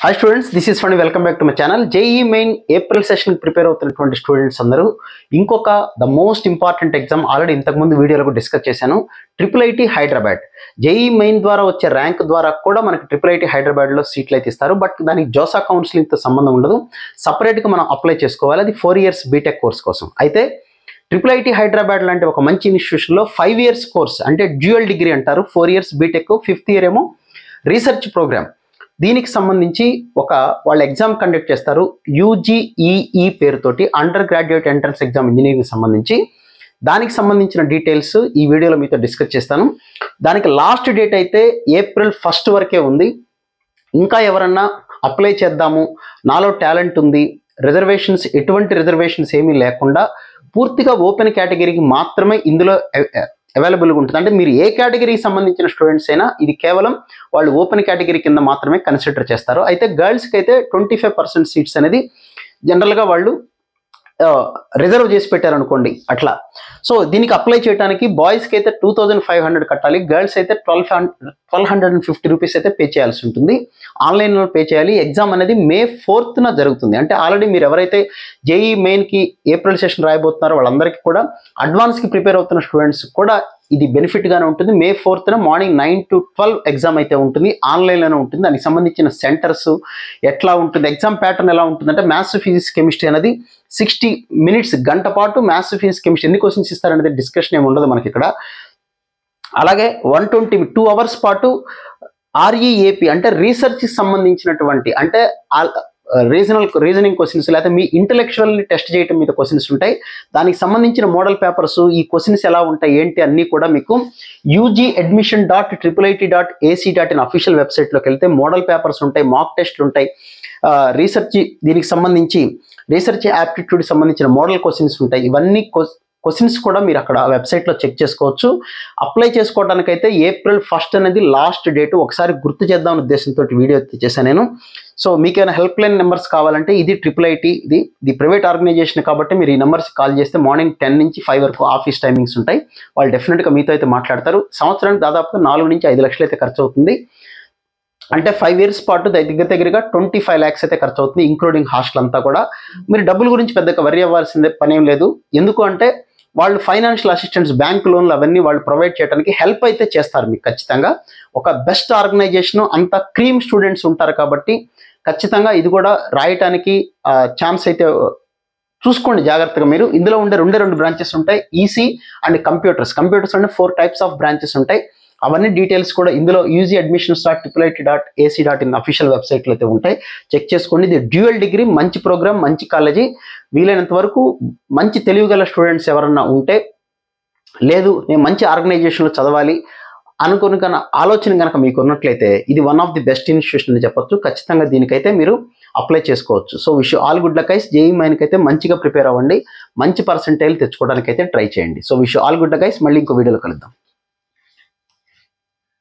Hi students, this is Funny. Welcome back to my channel. JEE main April session prepare అవుతున్నటువంటి students అందరూ ఇంకొక the most important exam already ఇంతకు ముందు వీడియోలో discuss చేశాను. IIIT Hyderabad JEE main ద్వారా వచ్చే ర్యాంక్ ద్వారా కూడా మనకి IIIT హైదరాబాద్ లో సీట్లు అయితే ఇస్తారు. బట్ దానికి జోసా కౌన్సిలింగ్ తో సంబంధం ఉండదు. సెపరేట్ గా మనం అప్లై చేసుకోవాలి. అది 4 years బీటెక్ కోర్స్ కోసం. అయితే IIIT హైదరాబాద్ లాంటి ఒక మంచి ఇన్స్టిట్యూషన్ లో 5 years కోర్స్ అంటే డ్యూయల్ డిగ్రీ అంటారు. 4 years బీటెక్, 5th year ఏమో రీసెర్చ్ ప్రోగ్రామ్. దీనికి సంబంధించి వాళ్ళు ఎగ్జామ్ కండక్ట్ చేస్తారు. UGEE పేరుతోటి under graduate entrance exam engineering సంబంధించి. దానికి సంబంధించిన డీటెయిల్స్ ఈ వీడియోలో మీతో డిస్కస్ చేస్తాను. దానికి లాస్ట్ డేట్ అయితే April 1st వరకే ఉంది. ఇంకా ఎవరన్నా అప్లై చేద్దాము, నాలో టాలెంట్ ఉంది, రిజర్వేషన్స్ ఎటువంటి రిజర్వేషన్స్ ఏమీ లేకుండా పూర్తిగా ఓపెన్ కేటగిరీకి మాత్రమే ఇందులో అవైలబుల్గా ఉంటుంది. అంటే మీరు ఏ కేటగిరీకి సంబంధించిన స్టూడెంట్స్ అయినా ఇది కేవలం వాళ్ళు ఓపెన్ కేటగిరీ కింద మాత్రమే కన్సిడర్ చేస్తారు. అయితే గర్ల్స్కి అయితే 25% సీట్స్ అనేది జనరల్గా వాళ్ళు రిజర్వ్ చేసి పెట్టారనుకోండి అట్లా. సో దీనికి అప్లై చేయడానికి బాయ్స్కి అయితే 2500 కట్టాలి, గర్ల్స్ అయితే 1250 రూపీస్ అయితే పే చేయాల్సి ఉంటుంది. ఆన్లైన్లో పే చేయాలి. ఎగ్జామ్ అనేది May 4th జరుగుతుంది. అంటే ఆల్రెడీ మీరు ఎవరైతే JEE మెయిన్కి ఏప్రిల్ సెషన్ రాయబోతున్నారో వాళ్ళందరికీ కూడా, అడ్వాన్స్కి ప్రిపేర్ అవుతున్న స్టూడెంట్స్ కూడా ఇది బెనిఫిట్గానే ఉంటుంది. May 4th morning 9 to 12 exam అయితే ఉంటుంది. ఆన్లైన్లోనే ఉంటుంది. దానికి సంబంధించిన సెంటర్స్ ఎట్లా ఉంటుంది, ఎగ్జామ్ ప్యాటర్న్ ఎలా ఉంటుందంటే మ్యాథ్స్, ఫిజిక్స్, కెమిస్ట్రీ అనేది 60 minutes గంట పాటు మ్యాథ్స్, ఫిజిక్స్, కెమిస్ట్రీ ఎన్ని క్వశ్చన్స్ ఇస్తారనేది డిస్కషన్ ఏమి ఉండదు మనకి ఇక్కడ. అలాగే 2 hours పాటు REAP అంటే రీసెర్చ్కి సంబంధించినటువంటి అంటే రీజనింగ్ క్వశ్చన్స్, లేకపోతే మీ ఇంటెలెక్చువల్ని టెస్ట్ చేయడం మీద క్వశ్చన్స్ ఉంటాయి. దానికి సంబంధించిన మోడల్ పేపర్స్, ఈ క్వశ్చన్స్ ఎలా ఉంటాయి ఏంటి అన్నీ కూడా మీకు UGadmission.IIT.ac.in అఫీషియల్ వెబ్సైట్లోకి వెళ్తే మోడల్ పేపర్స్ ఉంటాయి, మాక్ టెస్ట్లు ఉంటాయి, రీసెర్చ్ దీనికి సంబంధించి రీసెర్చ్ యాప్టిట్యూడ్ సంబంధించిన మోడల్ క్వశ్చన్స్ ఉంటాయి. ఇవన్నీ క్వశ్చన్స్ కూడా మీరు అక్కడ వెబ్సైట్లో చెక్ చేసుకోవచ్చు. అప్లై చేసుకోవడానికైతే April 1st అనేది లాస్ట్ డేట్. ఒకసారి గుర్తు చేద్దామనే ఉద్దేశంతో వీడియో చేశాను నేను. సో మీకైనా హెల్ప్ లైన్ నెంబర్స్ కావాలంటే ఇది IIIT, ఇది ప్రైవేట్ ఆర్గనైజేషన్ కాబట్టి మీరు ఈ నెంబర్స్ కాల్ చేస్తే మార్నింగ్ 10 నుంచి 5 వరకు ఆఫీస్ టైమింగ్స్ ఉంటాయి. వాళ్ళు డెఫినెట్గా మీతో అయితే మాట్లాడతారు. సంవత్సరానికి దాదాపుగా 4 నుంచి 5 లక్షలు అయితే ఖర్చు అవుతుంది. అంటే 5 years పాటు దగ్గరగా 25 lakhs అయితే ఖర్చు అవుతుంది, ఇంక్లూడింగ్ హాస్టల్ అంతా కూడా. మీరు డబ్బుల గురించి పెద్దగా వరి అవ్వాల్సిందే పనేం లేదు. ఎందుకు అంటే వాళ్ళు ఫైనాన్షియల్ అసిస్టెంట్స్, బ్యాంక్ లోన్లు అవన్నీ వాళ్ళు ప్రొవైడ్ చేయడానికి హెల్ప్ అయితే చేస్తారు మీకు ఖచ్చితంగా. ఒక బెస్ట్ ఆర్గనైజేషన్, అంత క్రీమ్ స్టూడెంట్స్ ఉంటారు కాబట్టి ఖచ్చితంగా ఇది కూడా రాయటానికి ఛాన్స్ అయితే చూసుకోండి జాగ్రత్తగా మీరు. ఇందులో ఉండే రెండు బ్రాంచెస్ ఉంటాయి, ఈసీ అండ్ కంప్యూటర్స్ అంటే 4 types ఆఫ్ బ్రాంచెస్ ఉంటాయి. అవన్నీ డీటెయిల్స్ కూడా ఇందులో UGadmissions.IIT.ac.in అఫీషియల్ వెబ్సైట్లో అయితే ఉంటాయి, చెక్ చేసుకోండి. ఇది డ్యూయల్ డిగ్రీ, మంచి ప్రోగ్రామ్, మంచి కాలేజీ. వీలైనంత వరకు మంచి తెలివిగల స్టూడెంట్స్ ఎవరన్నా ఉంటే, లేదు నేను మంచి ఆర్గనైజేషన్లో చదవాలి అనుకుని ఆలోచన కనుక మీకు ఉన్నట్లయితే ఇది one of the best institution అని చెప్పొచ్చు. ఖచ్చితంగా దీనికైతే మీరు అప్లై చేసుకోవచ్చు. So all good luck guys. JEE మెయిన్కి అయితే మంచిగా ప్రిపేర్ అవ్వండి, మంచి పర్సెంటైల్ తెచ్చుకోవడానికి అయితే ట్రై చేయండి. So all good luck guys. మళ్ళీ ఇంకో వీడియోలో కలుద్దాం.